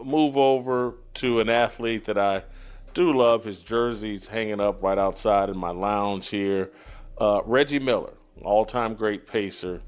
move over to an athlete that I do love. His jersey's hanging up right outside in my lounge here. Reggie Miller, all-time great pacer.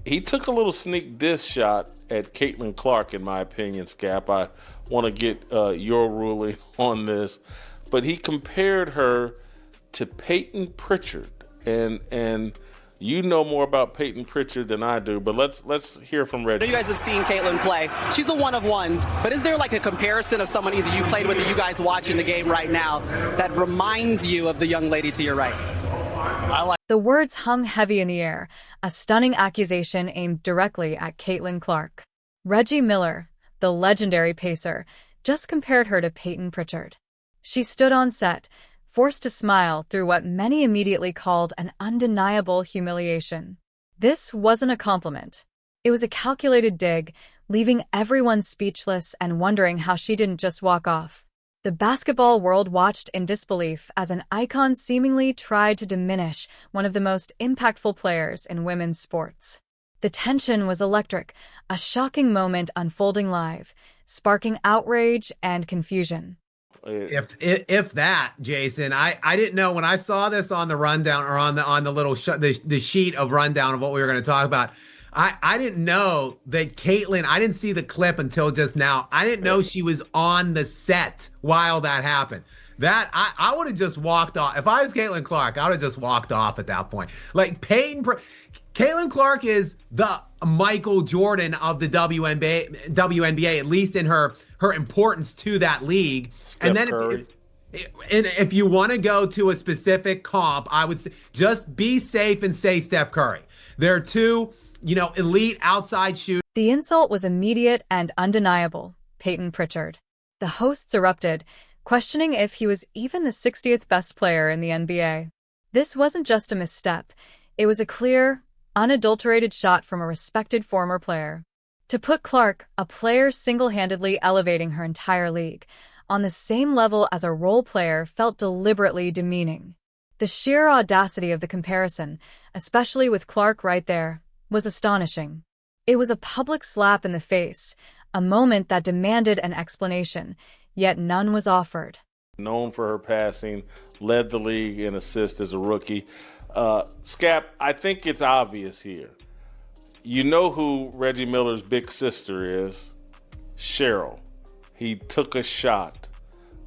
He took a little sneak diss shot at Caitlin Clark, in my opinion, Scap. I want to get your ruling on this. But he compared her to Peyton Pritchard. And you know more about Peyton Pritchard than I do, but let's hear from Reggie. You guys have seen Caitlin play. She's a one-of-ones, but is there like a comparison of someone either you played with or you guys watching the game right now that reminds you of the young lady to your right? The words hung heavy in the air, a stunning accusation aimed directly at Caitlin Clark. Reggie Miller, the legendary pacer, just compared her to Peyton Pritchard. She stood on set, forced to smile through what many immediately called an undeniable humiliation. This wasn't a compliment. It was a calculated dig, leaving everyone speechless and wondering how she didn't just walk off. The basketball world watched in disbelief as an icon seemingly tried to diminish one of the most impactful players in women's sports. The tension was electric, a shocking moment unfolding live, sparking outrage and confusion. If that, Jason, I didn't know when I saw this on the rundown or on the little the sheet of rundown of what we were going to talk about. I didn't know that Caitlin, I didn't see the clip until just now. I didn't know she was on the set while that happened. That I would have just walked off. If I was Caitlin Clark, I would have just walked off at that point. Like Caitlin Clark is the Michael Jordan of the WNBA, at least in her importance to that league. Steph and then Curry. If you want to go to a specific comp, I would say just be safe and say Steph Curry. There are two, elite outside shooters. The insult was immediate and undeniable. Peyton Pritchard. The hosts erupted, questioning if he was even the 60th best player in the NBA. This wasn't just a misstep. It was a clear, unadulterated shot from a respected former player. To put Clark, a player single-handedly elevating her entire league, on the same level as a role player felt deliberately demeaning. The sheer audacity of the comparison, especially with Clark right there, was astonishing. It was a public slap in the face, a moment that demanded an explanation, yet none was offered. Known for her passing, led the league in assists as a rookie. Scap, I think it's obvious here. You know who Reggie Miller's big sister is? Cheryl. He took a shot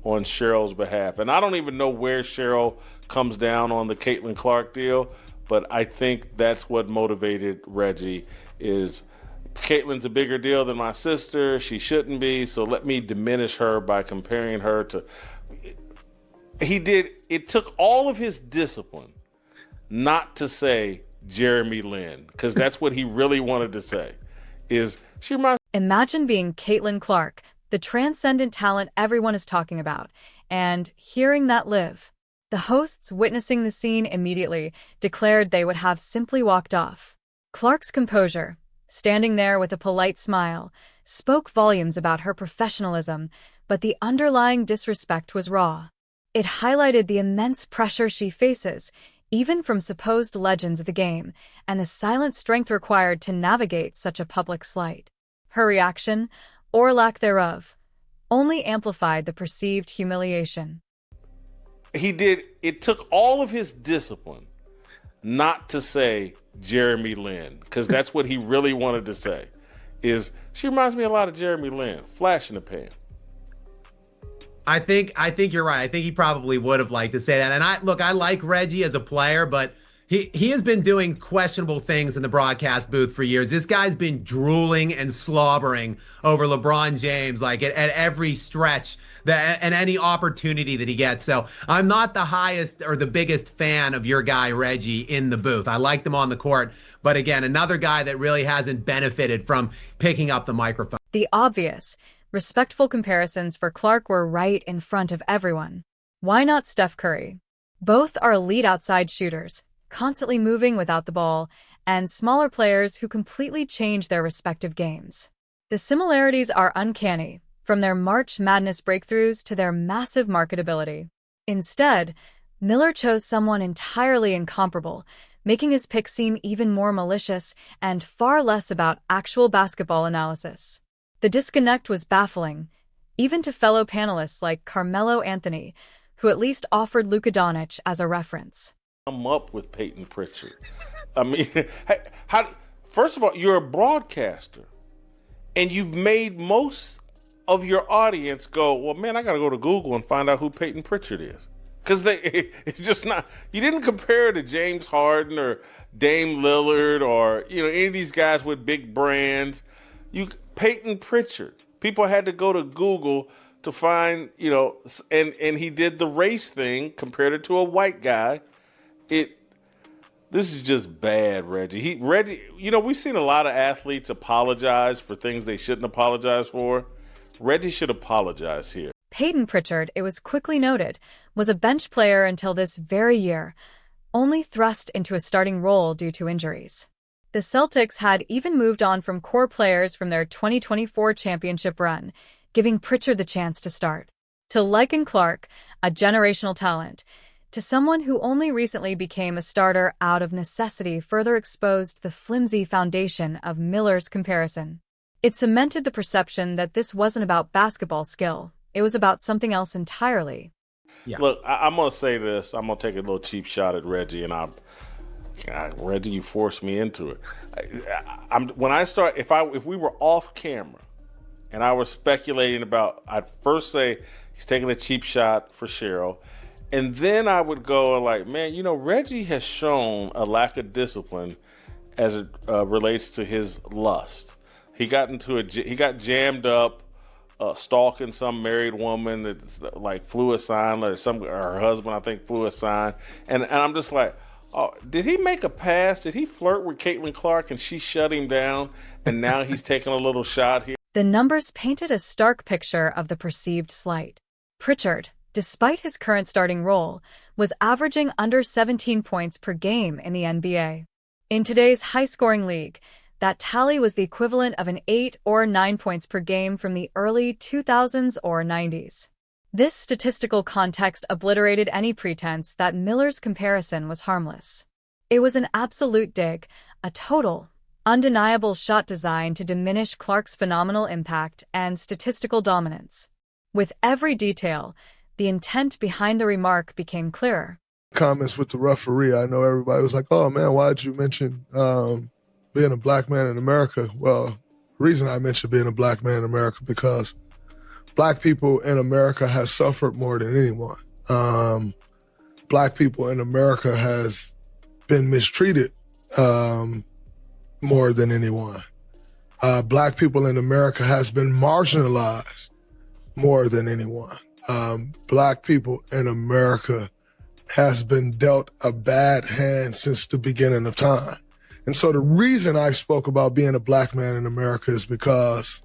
on Cheryl's behalf. And I don't even know where Cheryl comes down on the Caitlin Clark deal, but I think that's what motivated Reggie is Caitlin's a bigger deal than my sister. She shouldn't be, so let me diminish her by comparing her to... It took all of his discipline not to say Jeremy Lin, because that's what he really wanted to say, is she reminds... Imagine being Caitlin Clark, the transcendent talent everyone is talking about, and hearing that live. The hosts, witnessing the scene immediately, declared they would have simply walked off. Clark's composure, standing there with a polite smile, spoke volumes about her professionalism, but the underlying disrespect was raw. It highlighted the immense pressure she faces, even from supposed legends of the game, and the silent strength required to navigate such a public slight. Her reaction, or lack thereof, only amplified the perceived humiliation. It took all of his discipline not to say Jeremy Lin, because that's what he really wanted to say, is she reminds me a lot of Jeremy Lin, flash in the pan. I think you're right. I think he probably would have liked to say that. And I like Reggie as a player, but he has been doing questionable things in the broadcast booth for years. This guy's been drooling and slobbering over LeBron James, like at every stretch and any opportunity that he gets. So I'm not the highest or the biggest fan of your guy, Reggie, in the booth. I liked him on the court. But again, another guy that really hasn't benefited from picking up the microphone. The obvious, respectful comparisons for Clark were right in front of everyone. Why not Steph Curry? Both are elite outside shooters, constantly moving without the ball, and smaller players who completely change their respective games. The similarities are uncanny, from their March Madness breakthroughs to their massive marketability. Instead, Miller chose someone entirely incomparable, making his pick seem even more malicious and far less about actual basketball analysis. The disconnect was baffling, even to fellow panelists like Carmelo Anthony, who at least offered Luka Doncic as a reference. I'm up with Peyton Pritchard. I mean, first of all, you're a broadcaster, and you've made most of your audience go, well, man, I got to go to Google and find out who Peyton Pritchard is. Because it's just not, you didn't compare to James Harden or Dame Lillard or, any of these guys with big brands. Peyton Pritchard. People had to go to Google to find, and he did the race thing, compared it to a white guy. This is just bad, Reggie. Reggie, we've seen a lot of athletes apologize for things they shouldn't apologize for. Reggie should apologize here. Peyton Pritchard, it was quickly noted, was a bench player until this very year, only thrust into a starting role due to injuries. The Celtics had even moved on from core players from their 2024 championship run, giving Pritchard the chance to start. To liken Clark, a generational talent, to someone who only recently became a starter out of necessity further exposed the flimsy foundation of Miller's comparison. It cemented the perception that this wasn't about basketball skill. It was about something else entirely. Yeah. Look, I'm going to say this. I'm going to take a little cheap shot at Reggie, and Reggie, you forced me into it. If we were off camera and I was speculating about, I'd first say he's taking a cheap shot for Cheryl. And then I would go like, man, Reggie has shown a lack of discipline as it relates to his lust. He got jammed up stalking some married woman that like flew a sign, or her husband, I think, flew a sign. And I'm just like, oh, did he make a pass? Did he flirt with Caitlin Clark and she shut him down? And now he's taking a little shot here. The numbers painted a stark picture of the perceived slight. Pritchard, despite his current starting role, was averaging under 17 points per game in the NBA. In today's high-scoring league, that tally was the equivalent of an 8 or 9 points per game from the early 2000s or 90s. This statistical context obliterated any pretense that Miller's comparison was harmless. It was an absolute dig, a total, undeniable shot designed to diminish Clark's phenomenal impact and statistical dominance. With every detail, the intent behind the remark became clearer. Comments with the referee, I know everybody was like, oh man, why'd you mention being a black man in America? Well, the reason I mentioned being a black man in America because black people in America has suffered more than anyone. Black people in America has been mistreated more than anyone. Black people in America has been marginalized more than anyone. Black people in America has been dealt a bad hand since the beginning of time. And so the reason I spoke about being a black man in America is because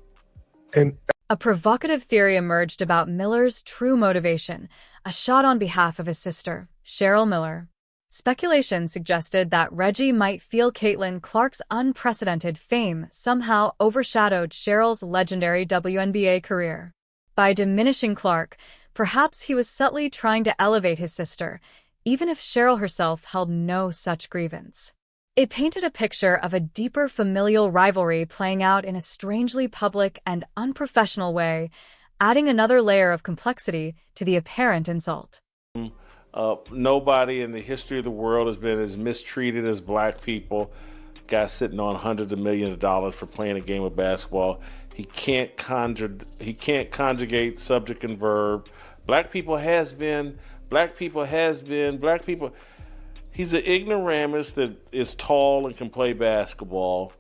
a provocative theory emerged about Miller's true motivation, a shot on behalf of his sister, Cheryl Miller. Speculation suggested that Reggie might feel Caitlin Clark's unprecedented fame somehow overshadowed Cheryl's legendary WNBA career. By diminishing Clark, perhaps he was subtly trying to elevate his sister, even if Cheryl herself held no such grievance. It painted a picture of a deeper familial rivalry playing out in a strangely public and unprofessional way, adding another layer of complexity to the apparent insult. Nobody in the history of the world has been as mistreated as black people. Guys sitting on hundreds of millions of dollars for playing a game of basketball. He can't conjugate subject and verb. Black people. He's an ignoramus that is tall and can play basketball,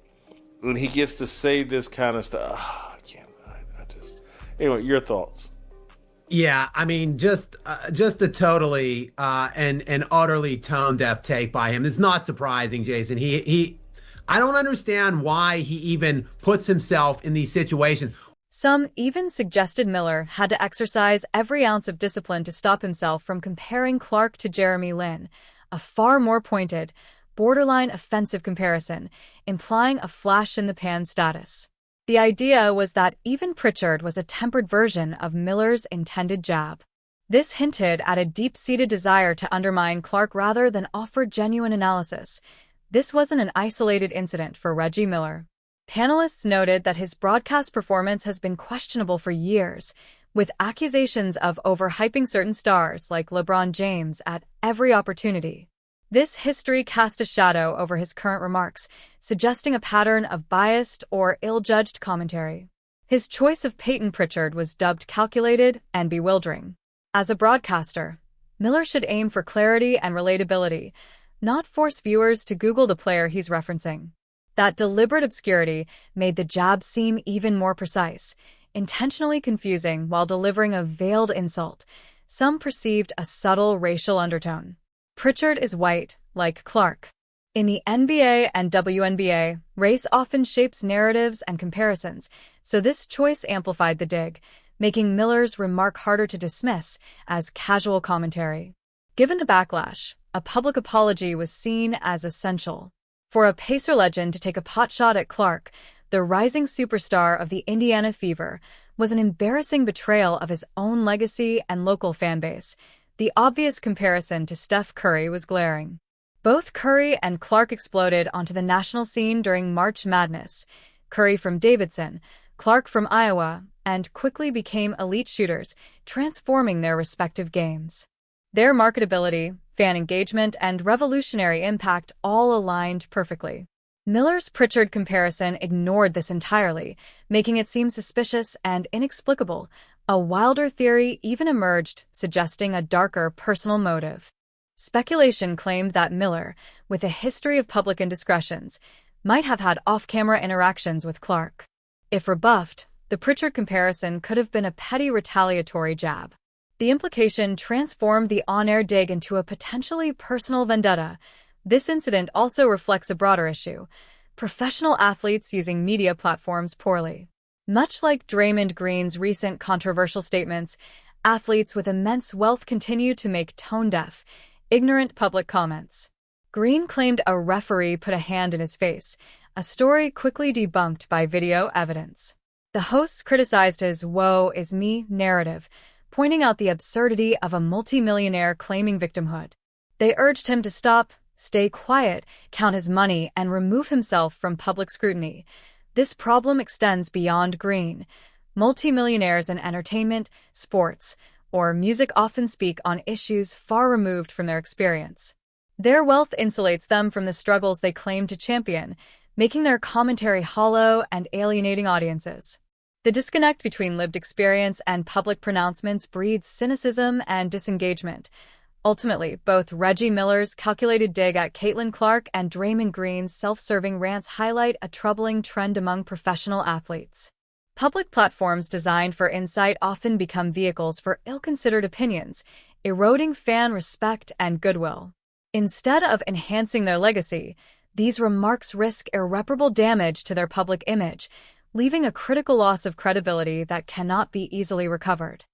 and he gets to say this kind of stuff. Anyway, your thoughts? Yeah, I mean, just a totally and utterly tone deaf take by him. It's not surprising, Jason. I don't understand why he even puts himself in these situations. Some even suggested Miller had to exercise every ounce of discipline to stop himself from comparing Clark to Jeremy Lin, a far more pointed, borderline offensive comparison, implying a flash-in-the-pan status. The idea was that even Pritchard was a tempered version of Miller's intended jab. This hinted at a deep-seated desire to undermine Clark rather than offer genuine analysis. This wasn't an isolated incident for Reggie Miller. Panelists noted that his broadcast performance has been questionable for years, with accusations of overhyping certain stars like LeBron James at every opportunity. This history cast a shadow over his current remarks, suggesting a pattern of biased or ill-judged commentary. His choice of Peyton Pritchard was dubbed calculated and bewildering. As a broadcaster, Miller should aim for clarity and relatability, not force viewers to Google the player he's referencing. That deliberate obscurity made the jab seem even more precise, intentionally confusing while delivering a veiled insult. Some perceived a subtle racial undertone. Pritchard is white, like Clark. In the NBA and WNBA, race often shapes narratives and comparisons, so this choice amplified the dig, making Miller's remark harder to dismiss as casual commentary. Given the backlash, a public apology was seen as essential. For a Pacer legend to take a potshot at Clark, the rising superstar of the Indiana Fever, was an embarrassing betrayal of his own legacy and local fanbase. The obvious comparison to Steph Curry was glaring. Both Curry and Clark exploded onto the national scene during March Madness. Curry from Davidson, Clark from Iowa, and quickly became elite shooters, transforming their respective games. Their marketability, fan engagement, and revolutionary impact all aligned perfectly. Miller's Pritchard comparison ignored this entirely, making it seem suspicious and inexplicable. A wilder theory even emerged, suggesting a darker personal motive. Speculation claimed that Miller, with a history of public indiscretions, might have had off-camera interactions with Clark. If rebuffed, the Pritchard comparison could have been a petty retaliatory jab. The implication transformed the on-air dig into a potentially personal vendetta. This incident also reflects a broader issue: professional athletes using media platforms poorly. Much like Draymond Green's recent controversial statements, athletes with immense wealth continue to make tone-deaf, ignorant public comments. Green claimed a referee put a hand in his face, a story quickly debunked by video evidence. The hosts criticized his "woe is me" narrative, pointing out the absurdity of a multimillionaire claiming victimhood. They urged him to stop, stay quiet, count his money, and remove himself from public scrutiny. This problem extends beyond Green. Multimillionaires in entertainment, sports, or music often speak on issues far removed from their experience. Their wealth insulates them from the struggles they claim to champion, making their commentary hollow and alienating audiences. The disconnect between lived experience and public pronouncements breeds cynicism and disengagement. Ultimately, both Reggie Miller's calculated dig at Caitlin Clark and Draymond Green's self-serving rants highlight a troubling trend among professional athletes. Public platforms designed for insight often become vehicles for ill-considered opinions, eroding fan respect and goodwill. Instead of enhancing their legacy, these remarks risk irreparable damage to their public image, leaving a critical loss of credibility that cannot be easily recovered.